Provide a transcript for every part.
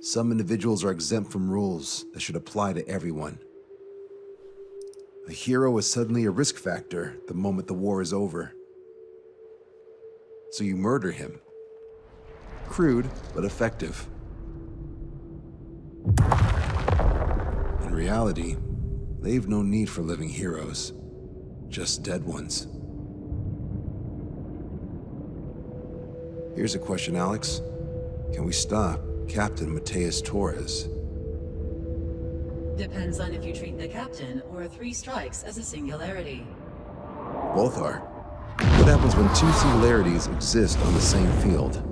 Some individuals are exempt from rules that should apply to everyone. A hero is suddenly a risk factor the moment the war is over. So you murder him. Crude, but effective. In reality, they've no need for living heroes, just dead ones. Here's a question, Alex. Can we stop Captain Mateus Torres? Depends on if you treat the captain or 3 strikes as a singularity. Both are. What happens when 2 singularities exist on the same field?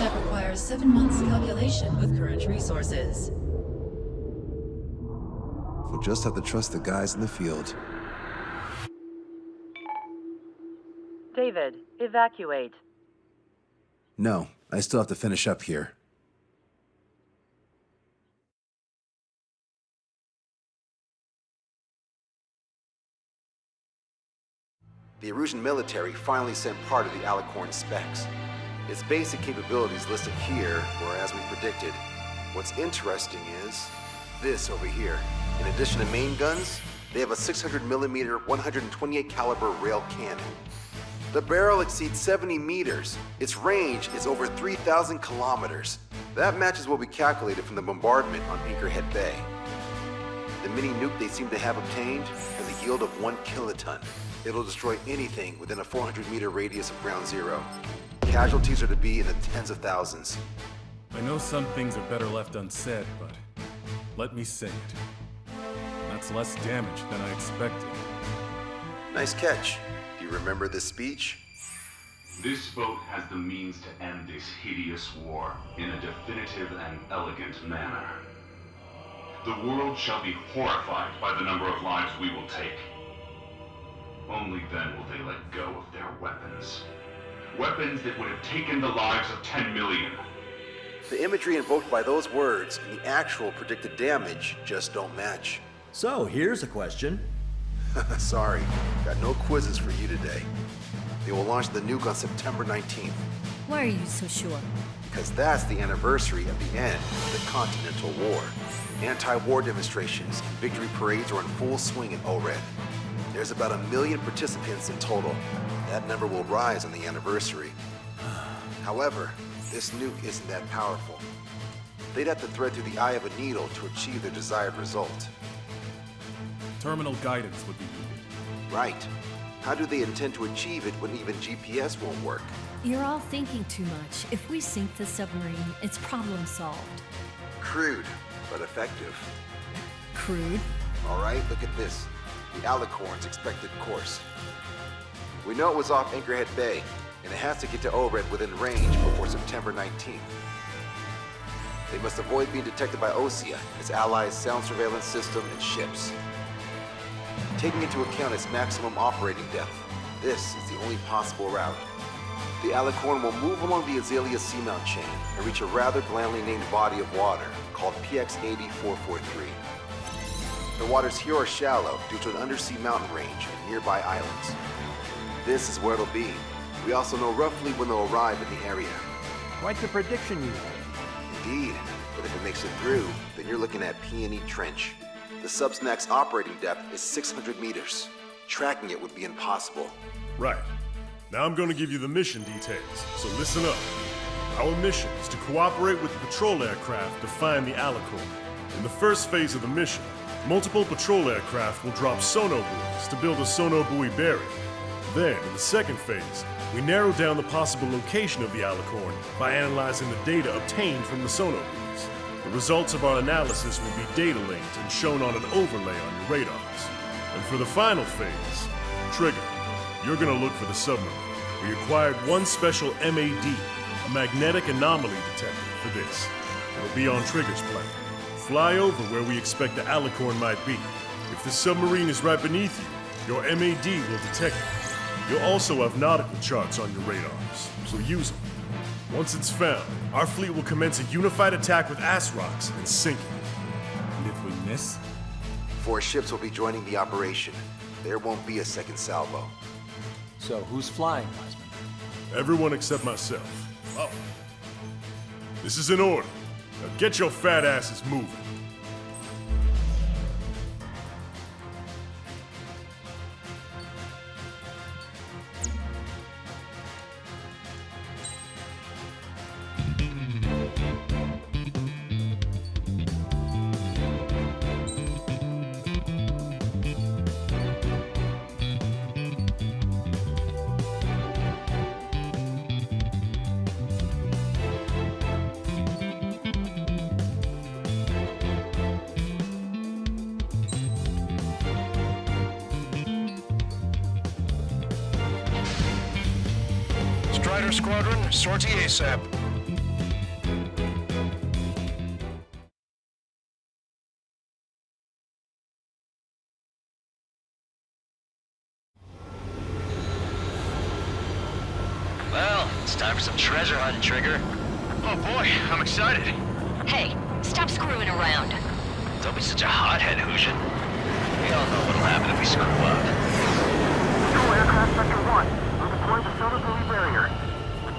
That requires 7 months calculation with current resources. We'll just have to trust the guys in the field. David, evacuate. No, I still have to finish up here. The Erusian military finally sent part of the Alicorn specs. Its basic capabilities listed here were as we predicted. What's interesting is this over here. In addition to main guns, they have a 600mm 128 caliber rail cannon. The barrel exceeds 70 meters. Its range is over 3,000 kilometers. That matches what we calculated from the bombardment on Anchorhead Bay. The mini nuke they seem to have obtained has a yield of 1 kiloton. It'll destroy anything within a 400-meter radius of ground zero. Casualties are to be in the tens of thousands. I know some things are better left unsaid, but let me say it. That's less damage than I expected. Nice catch. Do you remember this speech? This vote has the means to end this hideous war in a definitive and elegant manner. The world shall be horrified by the number of lives we will take. Only then will they let go of their weapons. Weapons that would have taken the lives of 10 million. The imagery invoked by those words and the actual predicted damage just don't match. So, here's a question. Sorry, got no quizzes for you today. They will launch the nuke on September 19th. Why are you so sure? Because that's the anniversary of the end of the Continental War. Anti-war demonstrations and victory parades are in full swing in ORED. There's about 1 million participants in total. That number will rise on the anniversary. However, this nuke isn't that powerful. They'd have to thread through the eye of a needle to achieve their desired result. Terminal guidance would be needed. Right. How do they intend to achieve it when even GPS won't work? You're all thinking too much. If we sink the submarine, it's problem solved. Crude, but effective. Crude? All right, look at this. The Alicorn's expected course. We know it was off Anchorhead Bay, and it has to get to ORED within range before September 19th. They must avoid being detected by OSEA, its allies' sound surveillance system, and ships. Taking into account its maximum operating depth, this is the only possible route. The Alicorn will move along the Azalea Seamount chain and reach a rather blandly named body of water called PX-80443. The waters here are shallow due to an undersea mountain range and nearby islands. This is where it'll be. We also know roughly when they'll arrive in the area. Quite the prediction you have. Indeed, but if it makes it through, then you're looking at Peony Trench. The Subsnack's operating depth is 600 meters. Tracking it would be impossible. Right. Now I'm going to give you the mission details, so listen up. Our mission is to cooperate with the patrol aircraft to find the Alicorn. In the first phase of the mission, multiple patrol aircraft will drop sonobuoys to build a sonobuoy barrier. Then, in the second phase, we narrow down the possible location of the Alicorn by analyzing the data obtained from the sonobuoys. The results of our analysis will be data linked and shown on an overlay on your radars. And for the final phase, Trigger, you're gonna look for the submarine. We acquired one special MAD, a magnetic anomaly detector, for this. It'll be on Trigger's plane. Fly over where we expect the Alicorn might be. If the submarine is right beneath you, your MAD will detect it. You'll also have nautical charts on your radars, so use them. Once it's found, our fleet will commence a unified attack with ASROCs and sink it. And if we miss? 4 ships will be joining the operation. There won't be a second salvo. So, who's flying, Wiseman? Everyone except myself. Oh. This is an order. Now get your fat asses moving. Strider Squadron, sortie ASAP. Well, it's time for some treasure hunting, Trigger. Oh boy, I'm excited. Hey, stop screwing around. Don't be such a hothead, Hushin. We all know what'll happen if we screw up. Control aircraft sector 1. We'll deploy the solar-buoy barrier.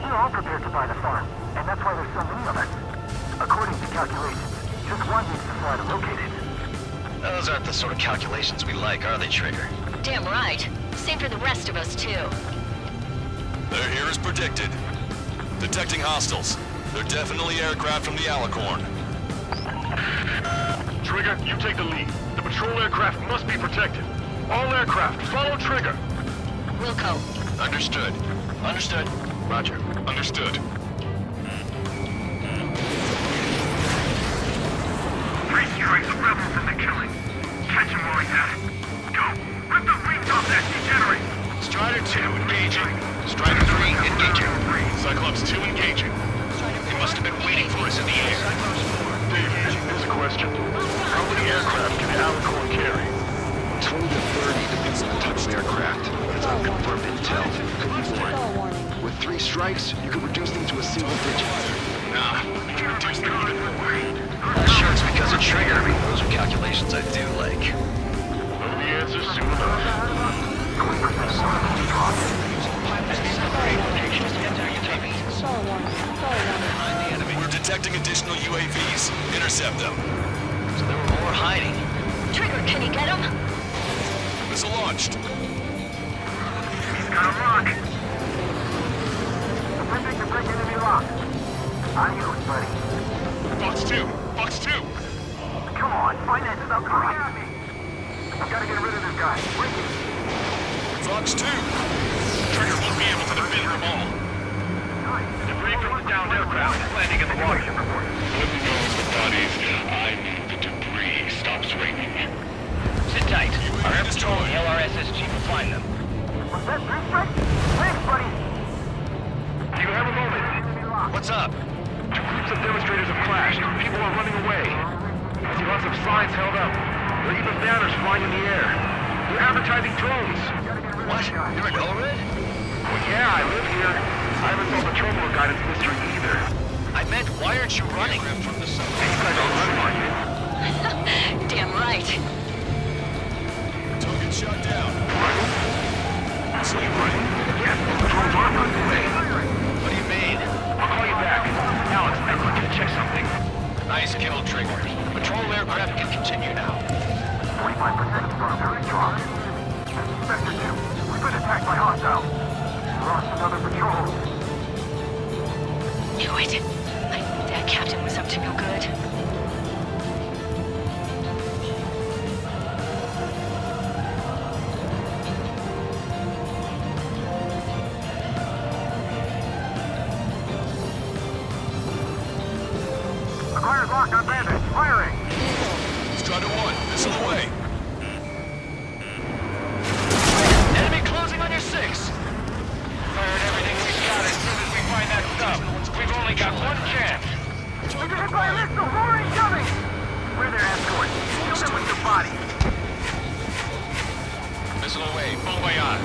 We're all prepared to buy the farm, and that's why there's so many of us. According to calculations, just one needs to fly to locate it. Those aren't the sort of calculations we like, are they, Trigger? Damn right. Same for the rest of us, too. They're here as predicted. Detecting hostiles. They're definitely aircraft from the Alicorn. Trigger, you take the lead. The patrol aircraft must be protected. All aircraft, follow Trigger. Wilco. Understood. Understood. Roger. Understood. 3 strikes of rebels in the killing. Catch him while he's at it. Go. Rip the wings off that degenerate. Strider 2 engaging. Strider 3 engaging. Cyclops 2 engaging. They must have been waiting for us in the air. Dave, here's a question. How many aircraft can the Alicorn carry? 20 to 30 depends on the type of aircraft. That's unconfirmed intel. Could be more. With 3 strikes, you could reduce them to a single digit. Nah, we can reduce them even more. Sure it's because of Trigger. Those are calculations I do like. Know the answer soon enough. We're detecting additional UAVs. Intercept them. So there were more hiding. Trigger, can you get him? Missile launched. He's got a lock. Attempting to break enemy lock. Adios, buddy. Fox 2! Fox 2! Come on, find that stuff for me. We gotta get rid of this guy. Break it. Fox 2. Trigger won't be able to defend them all. Debris from the downed aircraft is landing in the water. Let me know if the bodies. I need the debris stops raining. Sit tight. Our air patrol and the LRSSG will find them. Was that 3 strikes? Thanks, buddy. Do you have a moment? What's up? 2 groups of demonstrators have clashed. People are running away. I see lots of signs held up. There are even banners flying in the air. They're advertising drones. What? You're in Elred? Well, yeah, I live here. I haven't solved the terminal guidance mystery either. I meant, why aren't you running? And you guys are running, aren't you? Damn right. Token shot down. So you're running? Yes, the drones are running away. What do you mean? I'll call you back. Alex, I'm going to check something. Nice kill, Trigger. Patrol aircraft can continue now. 45% of the guns are withdrawn. Sector 2, we've been attacked by hostiles. Lost another patrol. Knew it. I knew that captain was up to no good. Acquired lock on bandit. Firing. Strider 1. Missile away. Enemy closing on your 6. Firing everything we've got as soon as we find that stuff. We've only got one chance. We're hit by a missile. More incoming. We're their escort. Kill them with your body. Missile away. Bon voyage.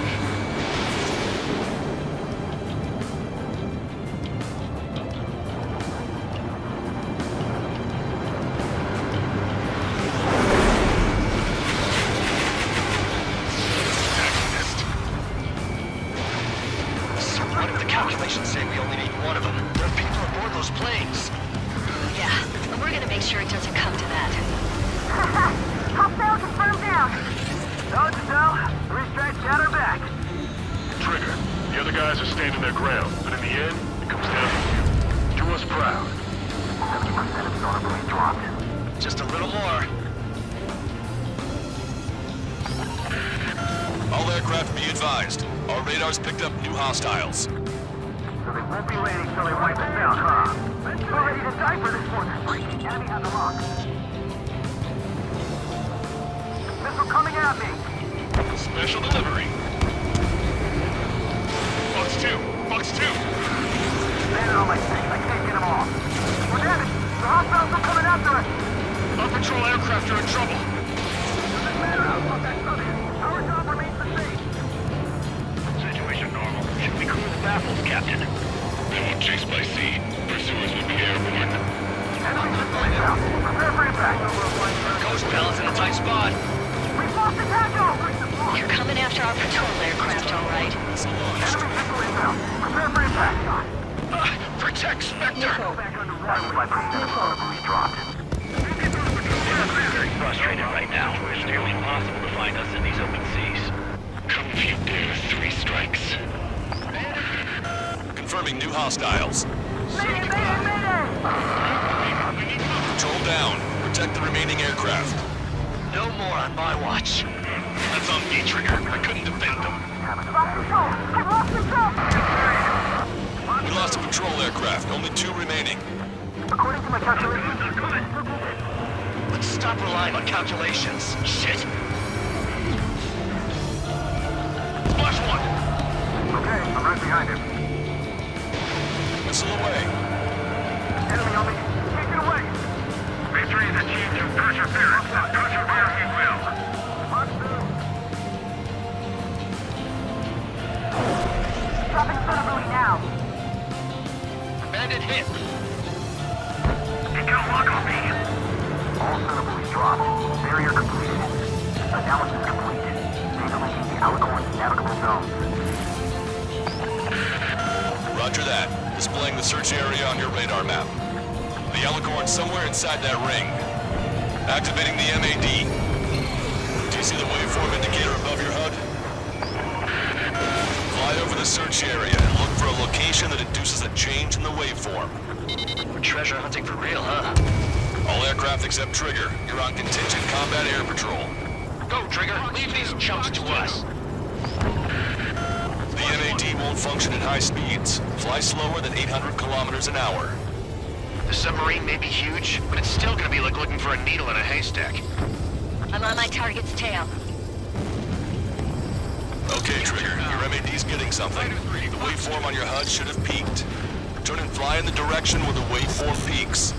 Calculations say we only need one of them. There are people aboard those planes. Yeah, We're gonna make sure it doesn't come to that. Hostile confirmed down. No, Giselle. 3 strikes got her back. Trigger, the other guys are standing their ground, but in the end, it comes down to you. Do us proud. 70% of sonar buoys dropped. Just a little more. All aircraft be advised. Our radars picked up new hostiles. So they won't be waiting till they wipe us out, huh? We're ready to die for this one. Enemy has a lock. Missile coming at me. Special delivery. Fox 2! Fox 2! Landed on my 6. I can't get them all. We're damaged. The hostiles are coming after us. Our patrol aircraft are in trouble. Doesn't matter how far that sub is. Our job remains the same. Situation normal. Should we clear the baffles, Captain? They won't chase by sea. Pursuers will be airborne. Enemy missile inbound. Prepare for impact. Ghost Palace in a tight spot. We've lost the tackle. You're coming after our patrol aircraft, all right? Enemy missile inbound. Prepare for impact. Protect Spectre! Back underwater. 95% of sonar buoys dropped. We're very frustrated right now. It's nearly impossible to find us in these open seas. Come if you dare, 3 strikes. Confirming new hostiles. Mayday! Mayday! Control down. Protect the remaining aircraft. No more on my watch. That's on me, Trigger. I couldn't defend them. Lost control! I've lost control! We lost a patrol aircraft. Only 2 remaining. According to my calculations, Let's stop relying on calculations. Shit. Flash 1! okay, I'm right behind him. Missile away. Enemy on me. Take it away! Victory is achieved through perseverance, and persevere he will. Dropping sonar buoy now. Bandit hit. You got a lock on me. All sonar buoys dropped. Barrier completed. Analysis complete. Data linking the Alicorn's navigable zones. Roger that. Displaying the search area on your radar map. The Alicorn's somewhere inside that ring. Activating the MAD. Do you see the waveform indicator above your HUD? Fly over the search area and look for a location that induces a change in the waveform. We're treasure hunting for real, huh? All aircraft except Trigger, you're on contingent combat air patrol. Go, Trigger. Leave these chumps to us. The MAD won't function at high speeds. Fly slower than 800 kilometers an hour. The submarine may be huge, but it's still gonna be like looking for a needle in a haystack. I'm on my target's tail. Okay, Trigger, your MAD's getting something. The waveform on your HUD should have peaked. Turn and fly in the direction where the waveform peaks.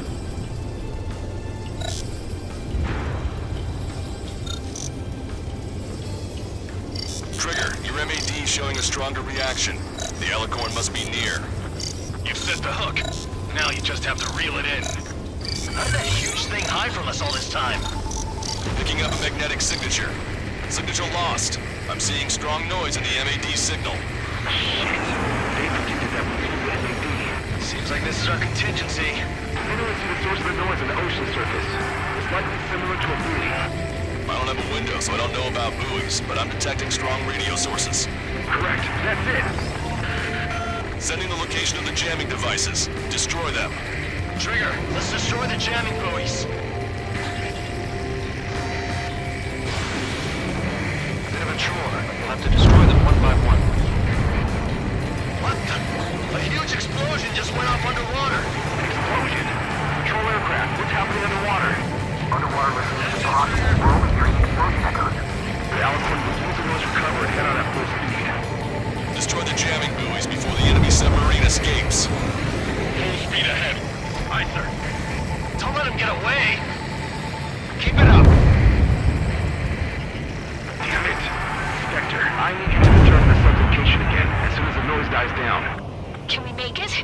Trigger, your MAD showing a stronger reaction. The Alicorn must be near. You've set the hook. Now you just have to reel it in. How did that huge thing hide from us all this time? Picking up a magnetic signature. Signature lost. I'm seeing strong noise in the MAD signal. They predicted that we would the MAD. Seems like this is our contingency. They don't see the source of the noise on the ocean surface. It's likely similar to a buoy. I don't have a window, so I don't know about buoys, but I'm detecting strong radio sources. Correct. That's it. Sending the location of the jamming devices. Destroy them. Trigger, let's destroy the jamming buoys. Bit of a chore. We'll have to destroy them one by one. What the? A huge explosion just went off underwater. Explosion. Patrol aircraft. What's happening underwater? Underwater listeners to hospitals. We're only hearing explosion echoes. The Alicorn will use the noise recover and head out at full speed. Destroy the jamming buoys before the enemy submarine escapes. Full speed ahead. Aye, sir. Don't let him get away. Keep it up. Damn it. Spectre, I need you to return to the sub's location again as soon as the noise dies down. Can we make it?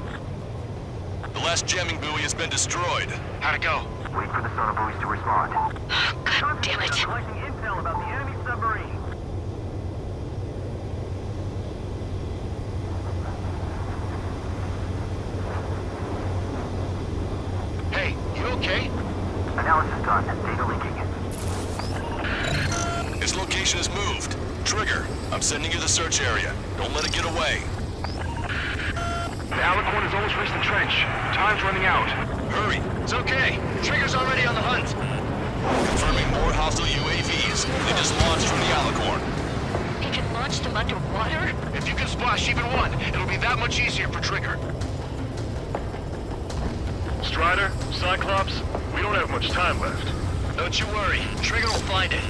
The last jamming buoy has been destroyed. How'd it go? Wait for the sonar buoys to respond. God damn it. Collecting intel about the enemy submarine. Hey, you okay? I'm sending you the search area. Don't let it get away. The Alicorn has almost reached the trench. Time's running out. Hurry. It's okay. Trigger's already on the hunt. Confirming more hostile UAVs. They just launched from the Alicorn. He can launch them underwater? If you can splash even one, it'll be that much easier for Trigger. Strider, Cyclops, we don't have much time left. Don't you worry. Trigger will find it.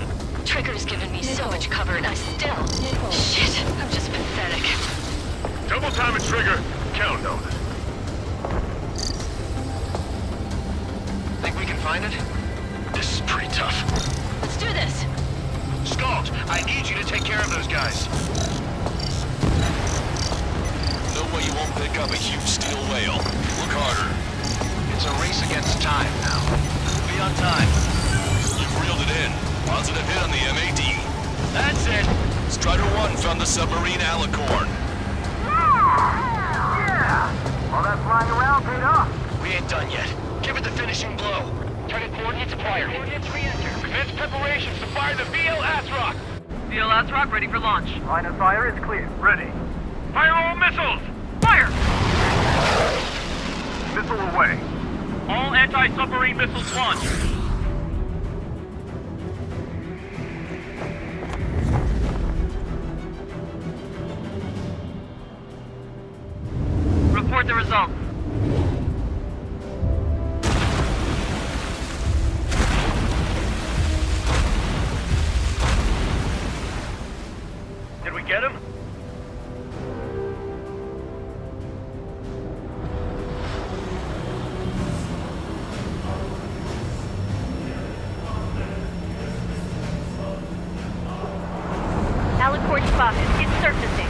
Trigger's given me so much cover and I still... Shit, I'm just pathetic. Double time it, Trigger. Count on it. Think we can find it? This is pretty tough. Let's do this. Scald, I need you to take care of those guys. No way you won't pick up a huge steel whale. Look harder. It's a race against time now. Be on time. You've reeled it in. Positive hit on the MAD. That's it. Strider 1 found the submarine Alicorn. Yeah! All that flying around paid off. We ain't done yet. Give it the finishing blow. Target coordinates acquired. Coordinates re-enter. Commence preparations to fire the VL Asrock. VL Asrock ready for launch. Line of fire is clear. Ready. Fire all missiles! Fire! Missile away. All anti-submarine missiles launched. Report the results. Did we get him? Alicorn spotted. It's surfacing.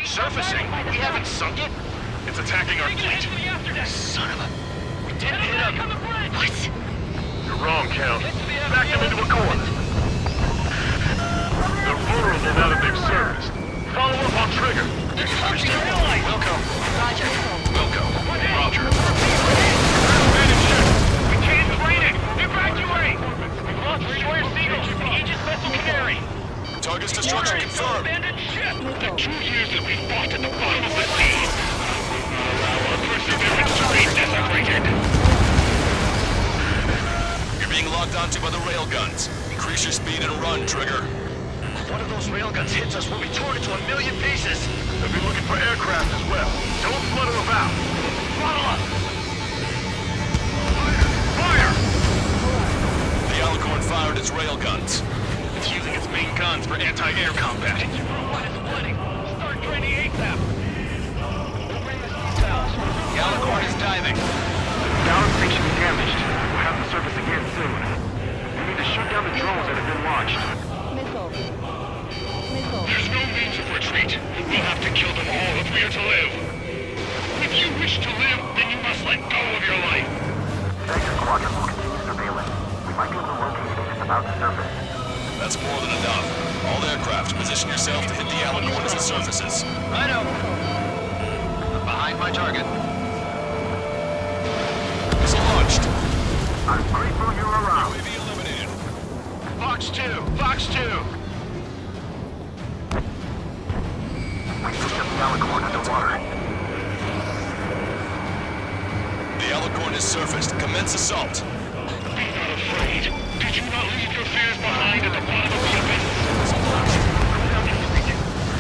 Surfacing? We haven't sunk it? It's attacking our fleet. Son of a... We didn't hit him. What? You're wrong, Count. Back them into a corner. They're vulnerable now that they've surfaced. Follow up on Trigger. Wilco. Roger. Wilco. Roger. We can't drain it! Evacuate! We've lost Destroyer Seagull, the Aegis vessel Canary. Target's destruction confirmed. Abandoned ship! The 2 years that we fought at the bottom of the sea. Allow our perseverance to be desecrated. You're being locked onto by the railguns. Increase your speed and run, Trigger. One of those railguns hits us, we'll be torn into a million pieces. They'll be looking for aircraft as well. Don't flutter about. Throttle up. Fire! The Alicorn fired its railguns. It's using its main guns for anti-air combat. It's splitting. Start training ASAP. The Alicorn is diving. Power station damaged. We'll have to surface again soon. We need to shoot down the drones that have been launched. There's no means of retreat. We'll have to kill them all if we are to live. If you wish to live, then you must let go of your life. Sector Squadron will continue surveillance. We might be able to locate it just about to surface. That's more than enough. All aircraft, position yourself to hit the Alicorn as it surfaces. I know. I'm behind my target. Missile launched. I'm grateful you're around. UAV eliminated. Fox 2! Fox 2! We pushed up the Alicorn underwater. The Alicorn is surfaced. Commence assault. Be not afraid. Did you not leave your fears behind at the bottom of the abyss?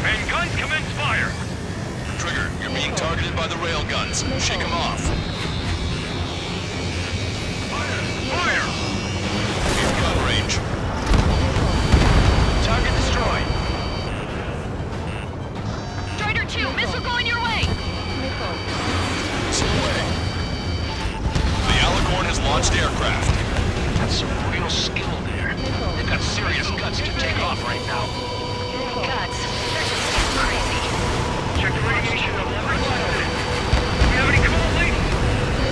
And guns commence fire! Trigger, you're being targeted by the railguns. Shake them off. Fire! In gun range. Target destroyed. Strider 2, missile going your way. Missile away. The Alicorn has launched aircraft. That's some real skill there. They've got serious guts to take off right now. Guts. They're just crazy. Check the radiation level. Do we have any cool links?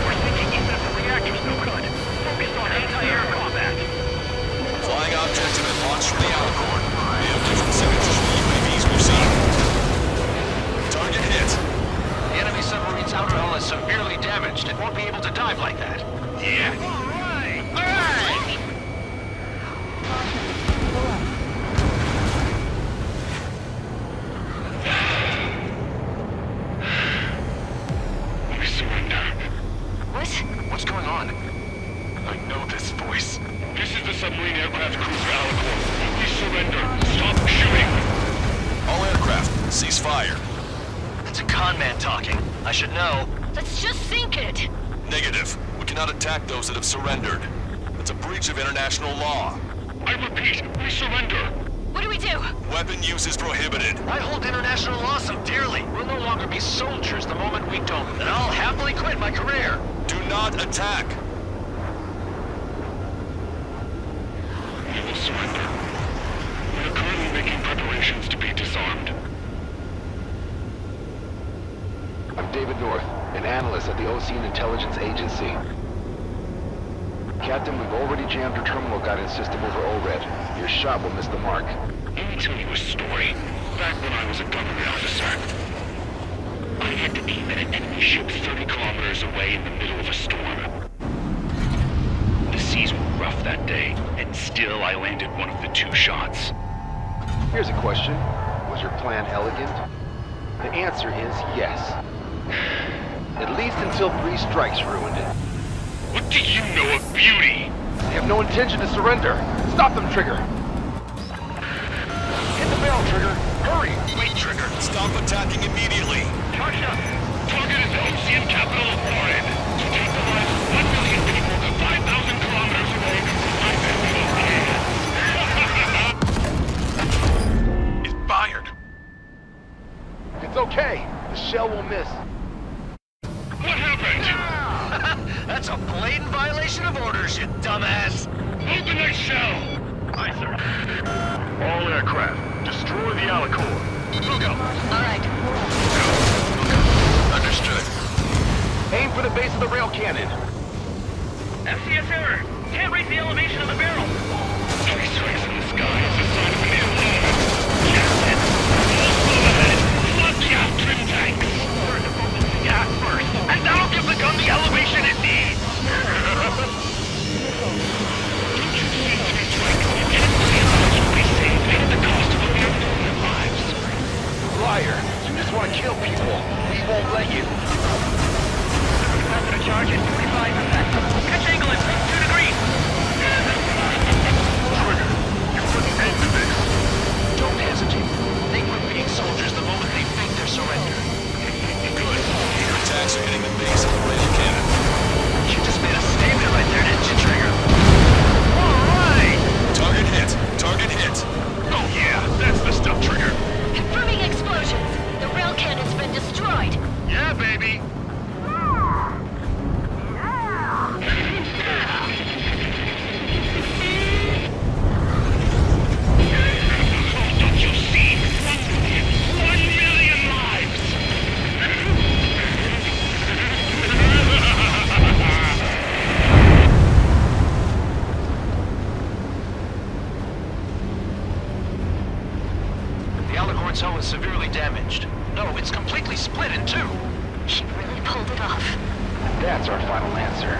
We're thinking even if the reactor's no good. Focused on anti-air combat. Flying objects have been launched from the Alicorn. We have different dive like that? Yeah. All right! We surrender. What? What's going on? I know this voice. This is the submarine aircraft cruiser Alicorn. We surrender. Stop shooting. All aircraft, cease fire. It's a con man talking. I should know. Let's just sink it. Negative. We cannot attack those that have surrendered. It's a breach of international law. I repeat, we surrender. What do we do? Weapon use is prohibited. I hold international law so dearly. We'll no longer be soldiers the moment we don't. And I'll happily quit my career. Do not attack. We will surrender. We are currently making preparations to be disarmed. I'm David North, an analyst at the Ocean Intelligence Agency. Captain, we've already jammed your terminal guidance system over ORED. Your shot will miss the mark. Let me tell you a story. Back when I was a government officer, I had to aim at an enemy ship 30 kilometers away in the middle of a storm. The seas were rough that day, and still I landed one of the 2 shots. Here's a question. Was your plan elegant? The answer is yes. At least until 3 strikes ruined it. What do you know of beauty? They have no intention to surrender. Stop them, Trigger. Hit the bell, Trigger. Hurry! Wait, Trigger. Stop attacking immediately. Charge up! Target is the Ocean capital of Orin. To take the lives of 1 million people 5,000 kilometers away, I bet we will. It's fired. It's okay. The shell will miss. What happened? That's a blatant violation of orders, you dumbass. Open that shell! Aye, sir. All aircraft, destroy the Alicorn. Look out! All right. Understood. Aim for the base of the rail cannon. FCS error. Can't raise the elevation of the barrel. 3 strikes in the sky is a sign of an alarm. Captain, full slow ahead. Flood the aft trim tanks. We're to focus the gas first, and that'll give the gun the elevation it needs. Don't you see 3 strikes? Every lives will be saved at the cost of a mere million lives. Liar. You just want to kill people. We won't let you. Capacity charge at 45%. Pitch angle at 2 degrees. Trigger, you put an end to this. Don't hesitate. They quit being soldiers the moment they think they're surrendered. Good. Your attacks are hitting the base of the rail cannon. You just made a statement right there, didn't you, Trigger? All right! Target hit. Target hit. Oh yeah, that's the stuff, Trigger. Confirming explosions. The rail cannon's been destroyed. Yeah, baby. Don't you see? 1 million lives! The Alicorn's hull is severely damaged. No, it's completely split in 2. She really pulled it off. That's our final answer.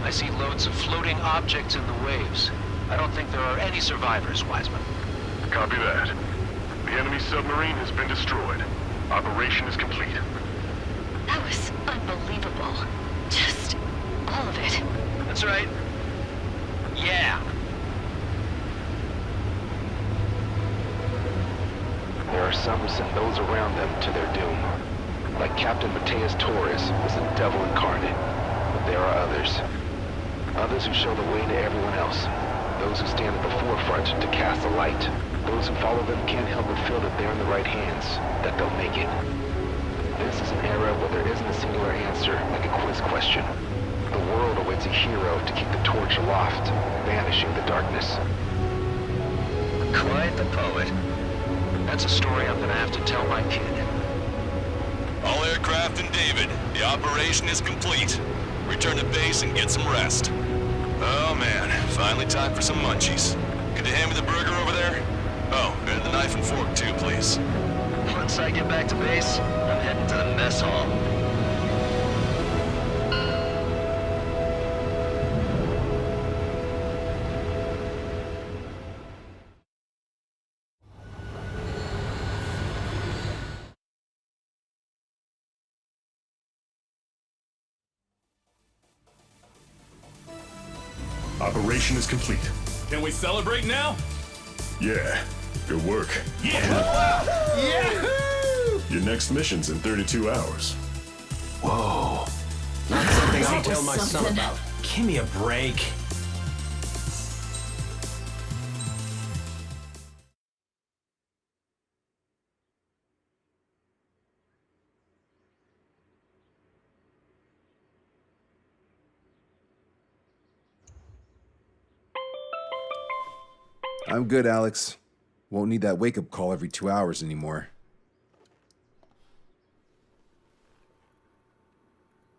I see loads of floating objects in the waves. I don't think there are any survivors, Wiseman. Copy that. The enemy submarine has been destroyed. Operation is complete. That was unbelievable. Just all of it. That's right. Yeah. There are some who send those around them to their doom. Like Captain Mateus Torres was the devil incarnate. But there are others. Others who show the way to everyone else. Those who stand at the forefront to cast the light. Those who follow them can't help but feel that they're in the right hands, that they'll make it. This is an era where there isn't a singular answer, like a quiz question. The world awaits a hero to keep the torch aloft, banishing the darkness. Quite the poet. That's a story I'm gonna have to tell my kid. All aircraft in David, the operation is complete. Return to base and get some rest. Oh man, finally time for some munchies. Could you hand me the burger over there? Oh, and the knife and fork too, please. Once I get back to base, I'm heading to the mess hall. Operation is complete. Can we celebrate now? Yeah, good work. Yeah! Yahoo! Your next mission's in 32 hours. Whoa. Not something I'll That was tell my son something. about. Give me a break. I'm good, Alex. Won't need that wake-up call every 2 hours anymore.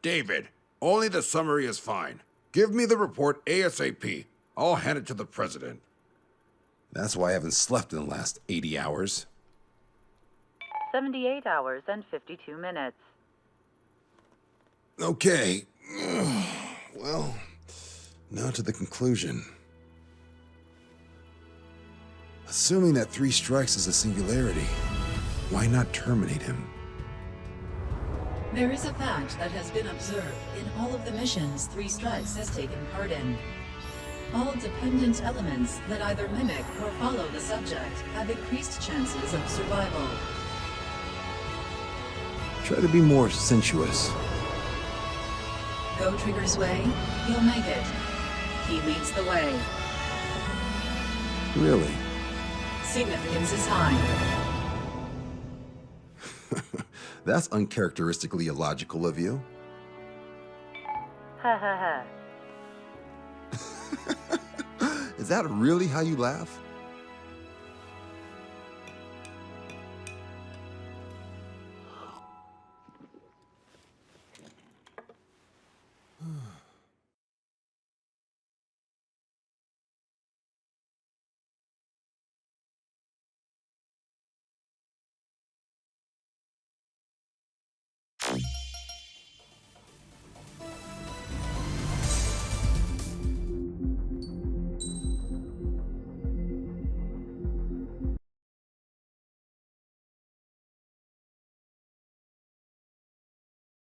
David, only the summary is fine. Give me the report ASAP. I'll hand it to the president. That's why I haven't slept in the last 80 hours. 78 hours and 52 minutes. Okay. Well, now to the conclusion. Assuming that 3 strikes is a singularity, why not terminate him? There is a fact that has been observed in all of the missions 3 Strikes has taken part in. All dependent elements that either mimic or follow the subject have increased chances of survival. Try to be more sensuous. Go Trigger's way, he'll make it. He leads the way. Really? Significance is high. That's uncharacteristically illogical of you. Ha ha ha. Is that really how you laugh?